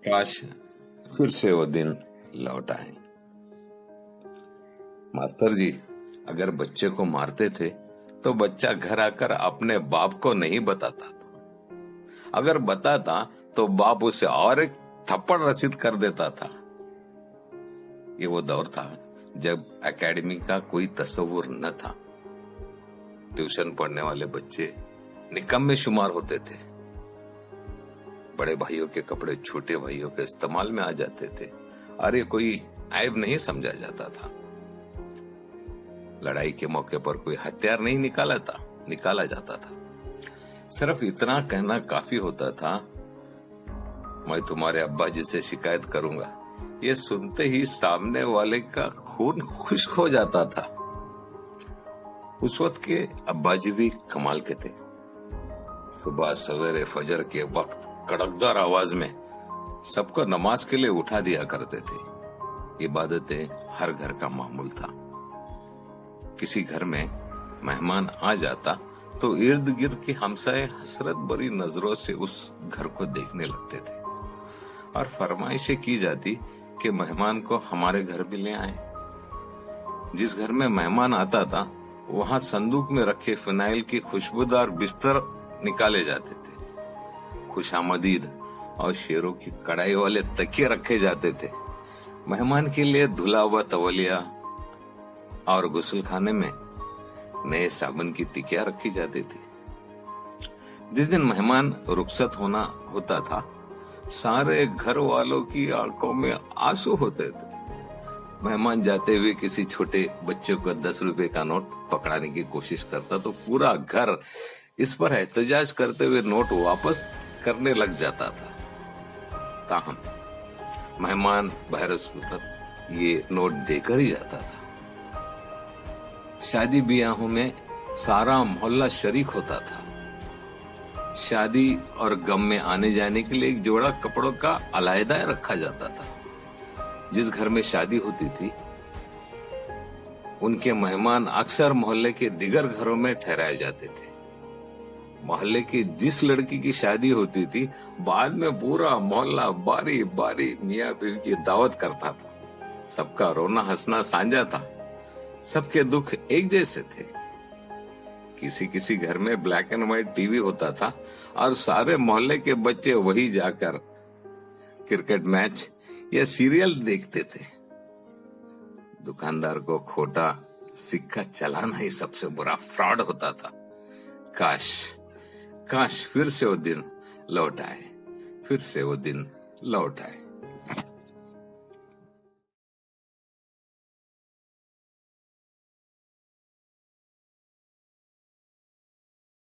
काश फिर से वो दिन लौट आए। मास्टर जी अगर बच्चे को मारते थे तो बच्चा घर आकर अपने बाप को नहीं बताता था। अगर बताता तो बाप उसे और एक थप्पड़ रसीद कर देता था। ये वो दौर था जब एकेडमी का कोई तस्वुर न था। ट्यूशन पढ़ने वाले बच्चे निकम्मे शुमार होते थे। बड़े भाइयों के कपड़े छोटे भाइयों के इस्तेमाल में आ जाते थे और ये कोई ऐब नहीं समझा जाता था। लड़ाई के मौके पर कोई हथियार नहीं निकाला जाता था। सिर्फ इतना कहना काफी होता था, मैं तुम्हारे अब्बा जी से शिकायत करूंगा। ये सुनते ही सामने वाले का खून खुश्क हो जाता था। उस वक्त के अब्बा जी भी कमाल के थे। सुबह सवेरे फजर के वक्त कड़कदार आवाज में सबको नमाज के लिए उठा दिया करते थे। इबादतें हर घर का मामूल था। किसी घर में मेहमान आ जाता तो इर्द गिर्द के हमसाए हसरत भरी नजरों से उस घर को देखने लगते थे और फरमाइशें की जाती कि मेहमान को हमारे घर भी ले आए। जिस घर में मेहमान आता था वहां संदूक में रखे फिनाइल की खुशबूदार बिस्तर निकाले जाते थे। खुशामदीद और शेरों की कढ़ाई वाले तकिए रखे जाते थे। मेहमान के लिए धुला हुआ तवलिया और गुस्ल खाने में नए साबुन की टिकिया रखी जाती थी। जिस दिन मेहमान रुखसत होना होता था सारे घर वालों की आंखों में आंसू होते थे। मेहमान जाते हुए किसी छोटे बच्चे को 10 रुपए का नोट पकड़ाने की कोशिश करता तो पूरा घर इस पर एहतजाज करते हुए नोट वापस करने लग जाता था। ताहम मेहमान बहरसूरत ये नोट देकर ही जाता था। शादी ब्याहों में सारा मोहल्ला शरीक होता था। शादी और गम में आने जाने के लिए एक जोड़ा कपड़ों का अलहदा रखा जाता था। जिस घर में शादी होती थी उनके मेहमान अक्सर मोहल्ले के दिगर घरों में ठहराए जाते थे। मोहल्ले की जिस लड़की की शादी होती थी बाद में पूरा मोहल्ला बारी बारी मियाँ बीवी की दावत करता था। सबका रोना हंसना साझा था। सबके दुख एक जैसे थे। किसी किसी घर में ब्लैक एंड व्हाइट टीवी होता था और सारे मोहल्ले के बच्चे वही जाकर क्रिकेट मैच या सीरियल देखते थे। दुकानदार को खोटा सिक्का चलाना ही सबसे बुरा फ्रॉड होता था। काश फिर से वो दिन लौट आए।